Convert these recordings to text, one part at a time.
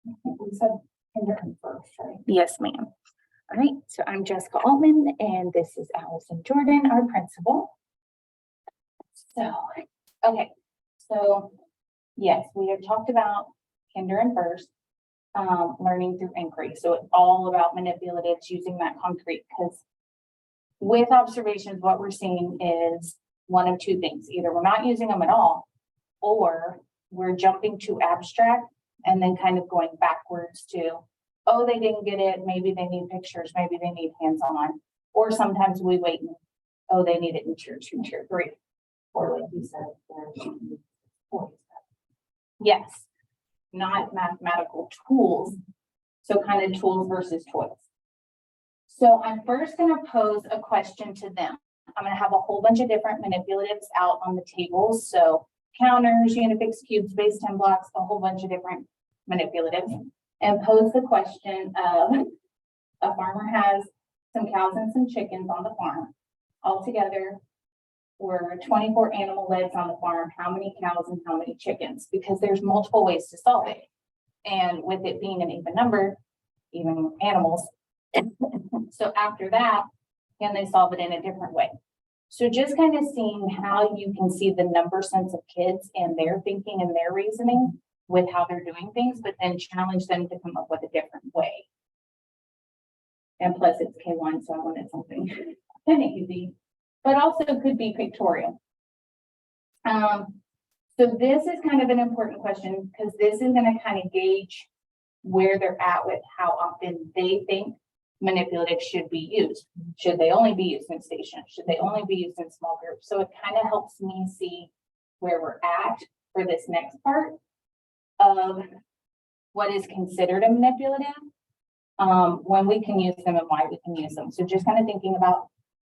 We said kindergarten first, right? Yes, ma'am. All right, so I'm Jessica Altman, and this is Allison Jordan, our principal. So, okay, so yes, we have talked about kinder and first, learning through inquiry. So it's all about manipulatives using that concrete, because with observations, what we're seeing is one of two things. Either we're not using them at all, or we're jumping to abstract and then kind of going backwards to, oh, they didn't get it. Maybe they need pictures. Maybe they need hands-on. Or sometimes we wait and, oh, they need it in tier 2, tier 3. Or like you said, there's toys. Yes, not mathematical tools. So kind of tools versus toys. So I'm first going to pose a question to them. I'm going to have a whole bunch of different manipulatives out on the tables. So counters, unifix, cubes, base 10 blocks, a whole bunch of different manipulatives, and pose the question of, a farmer has some cows and some chickens on the farm. Altogether, were 24 animal legs on the farm. How many cows and how many chickens? Because there's multiple ways to solve it. And with it being an even number, even animals. So after that, can they solve it in a different way? So just kind of seeing how you can see the number sense of kids and their thinking and their reasoning with how they're doing things, but then challenge them to come up with a different way. And plus it's K1, so I wanted something kind of easy, but also could be pictorial. So this is kind of an important question, because this is going to kind of gauge where they're at with how often they think manipulatives should be used. Should they only be used in stations? Should they only be used in small groups? So it kind of helps me see where we're at for this next part of what is considered a manipulative, when we can use them and why we can use them. So just kind of thinking about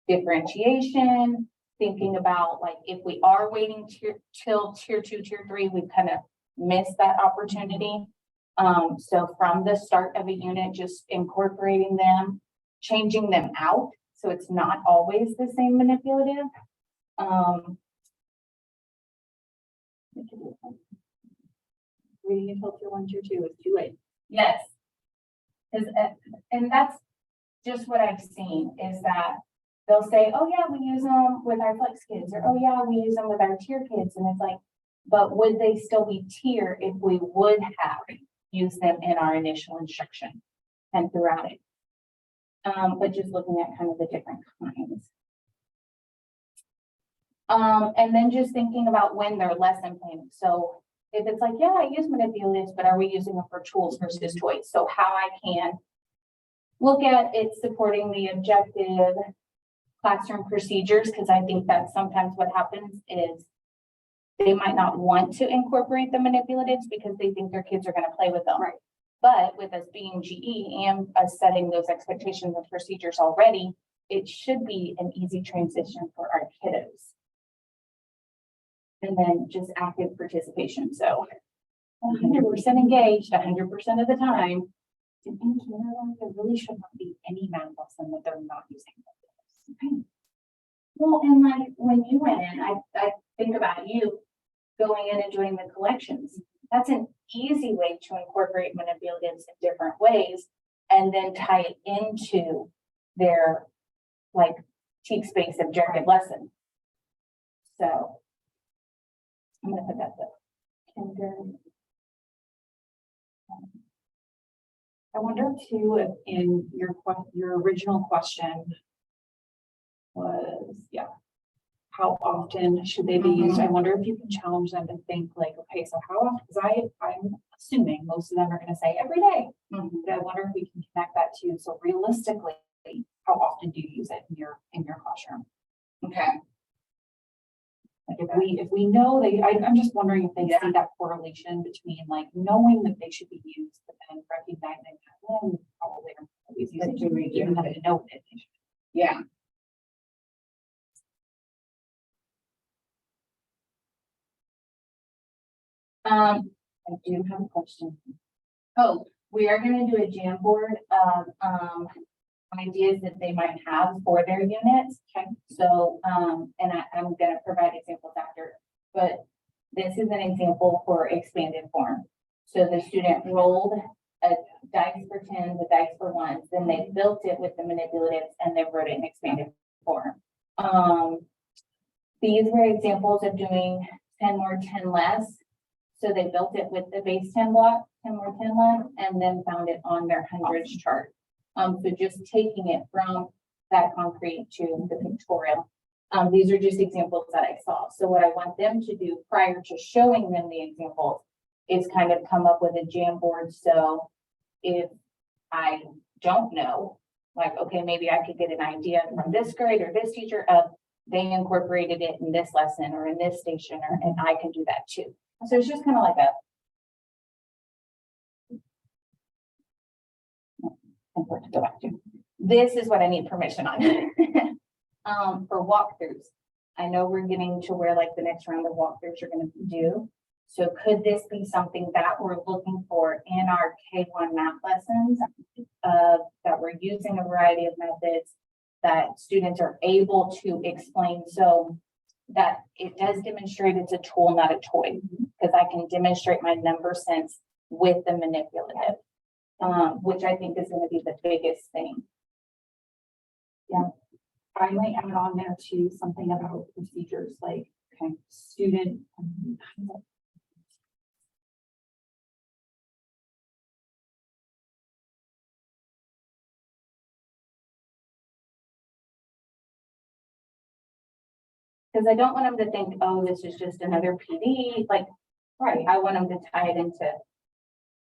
differentiation, thinking about like if we are waiting till tier 2, tier 3, we kind of missed that opportunity. So from the start of a unit, just incorporating them, changing them out, so it's not always the same manipulative. Reading until tier 1, tier 2 is too late. Yes. And that's just what I've seen, is that they'll say, oh yeah, we use them with our flex kids, or oh yeah, we use them with our tier kids. And it's like, but would they still be tier if we would have used them in our initial instruction and throughout it? But just looking at kind of the different kinds. And then just thinking about when they're lesson planning. So if it's like, yeah, I use manipulatives, but are we using them for tools versus toys? So how I can look at it supporting the objective classroom procedures, because I think that's sometimes what happens is they might not want to incorporate the manipulatives because they think their kids are going to play with them. Right. But with us being GE and us setting those expectations and procedures already, it should be an easy transition for our kiddos. And then just active participation. So 100% engaged 100% of the time. In kindergarten, there really should not be any math lesson that they're not using. Okay. Well, and like when you went in, I think about you going in and doing the collections. That's an easy way to incorporate manipulatives in different ways and then tie it into their like teach space objective lesson. So I'm gonna put that there. Kinder. I wonder too, if in your original question was, yeah, how often should they be used? I wonder if you can challenge them to think like, okay, so how often, because I'm assuming most of them are going to say every day. But I wonder if we can connect that to, so realistically, how often do you use it in your classroom? Okay. Like if we know I'm just wondering if they see that correlation between like knowing that they should be used, but then recognizing that probably are always using it, even though they know it. Yeah. I do have a question. Oh, we are going to do a Jamboard of ideas that they might have for their units. Okay. So, and I'm going to provide examples after, but this is an example for expanded form. So the student rolled a dice for tens, a dice for ones, then they built it with the manipulatives and they wrote it in expanded form. These were examples of doing 10 more, 10 less. So they built it with the base 10 block, 10 more, 10 less, and then found it on their hundreds chart. So just taking it from that concrete to the pictorial. These are just examples that I saw. So what I want them to do prior to showing them the examples is kind of come up with a Jamboard. So if I don't know, like, okay, maybe I could get an idea from this grade or this teacher of they incorporated it in this lesson or in this station, and I can do that too. So it's just kind of like a important to go back to. This is what I need permission on. For walkthroughs. I know we're getting to where like the next round of walkthroughs are going to be due. So could this be something that we're looking for in our K1 math lessons, that we're using a variety of methods that students are able to explain, so that it does demonstrate it's a tool, not a toy, because I can demonstrate my number sense with the manipulative, which I think is going to be the biggest thing. Yeah, I might add on there too, something about procedures, like, okay, student. Because I don't want them to think, oh, this is just another PD. Like, right, I want them to tie it into,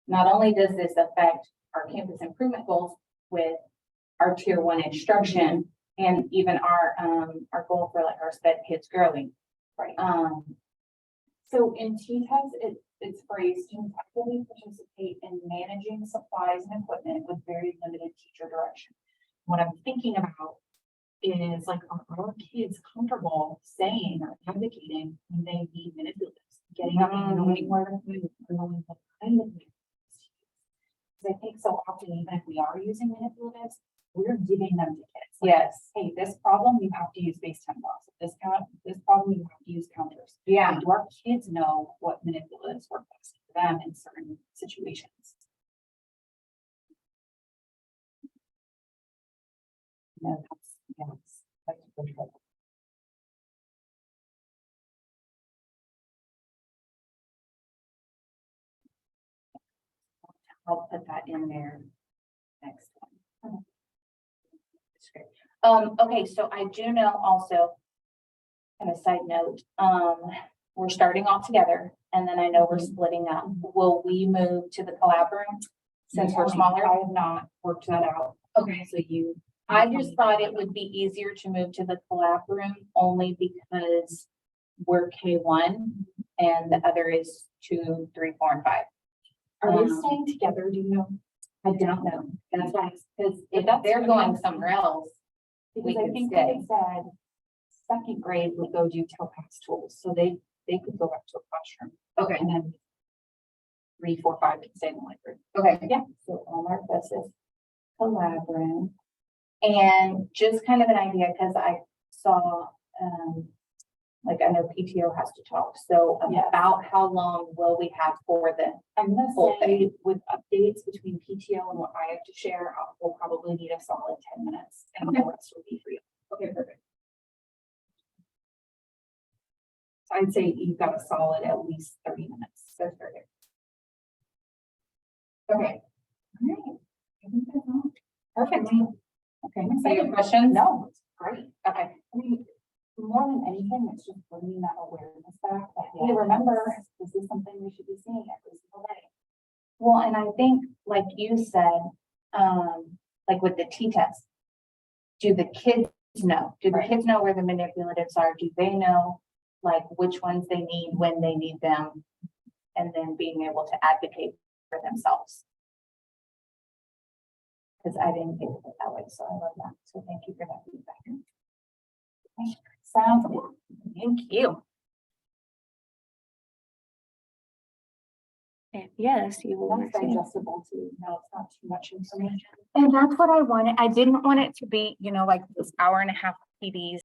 not only does this affect our campus improvement goals with our tier 1 instruction and even our goal for like our SPED kids growing. Right. So in T-TESS, it's phrased, students actively participate in managing supplies and equipment with very limited teacher direction. What I'm thinking about is like, are our kids comfortable saying or advocating when they need manipulatives, getting up and knowing where to move, or knowing what kind of manipulatives to use? Because I think so often, even if we are using manipulatives, we're giving them to kids. Like, yes. hey, this problem you have to use base 10 blocks. This problem you have to use counters. Yeah. And do our kids know what manipulatives work best for them in certain situations? No, that's a good one. I'll put that in there next time. Okay, so I do know also, and a side note, we're starting all together, and then I know we're splitting up. Will we move to the collab room since we're smaller? I have not worked that out. Okay, so I just thought it would be easier to move to the collab room only because we're K1 and the other is 2, 3, 4, and 5. Are they staying together? Do you know? I don't know. That's why, because if that's they're what going I'm- somewhere else, Because we I could think stay. they said second grade would go do Topaz tools, so they could go back to a classroom. okay, And then 3, 4, 5 can stay in the library. okay, yeah. So I'll mark this as collab room. And just kind of an idea, because I saw, like I know PTO has to talk, so Yes. about how long will we have for the, I'm gonna Whole say with updates between PTO and what I have to share, we'll probably need a solid 10 minutes and the rest will be for you. okay, perfect. So I'd say you've got a solid at least 30 minutes. That's perfect. Okay. All right. I think that's all. Perfect. Okay, so your questions? No, it's great. Okay, I mean, more than anything, it's just bringing that awareness back that, hey, remember, this is something we should be seeing every single day. well, and I think, like you said, like with the T-test, do the kids know? Do the Right. kids know where the manipulatives are? Do they know like which ones they need, when they need them? And then being able to advocate for themselves. Because I didn't think of it that way, so I love that. So thank you for that feedback. Sounds good. Thank you. Yes, you will That's receive. digestible too. No, it's not too much information. And that's what I wanted. I didn't want it to be, like this hour and a half PDs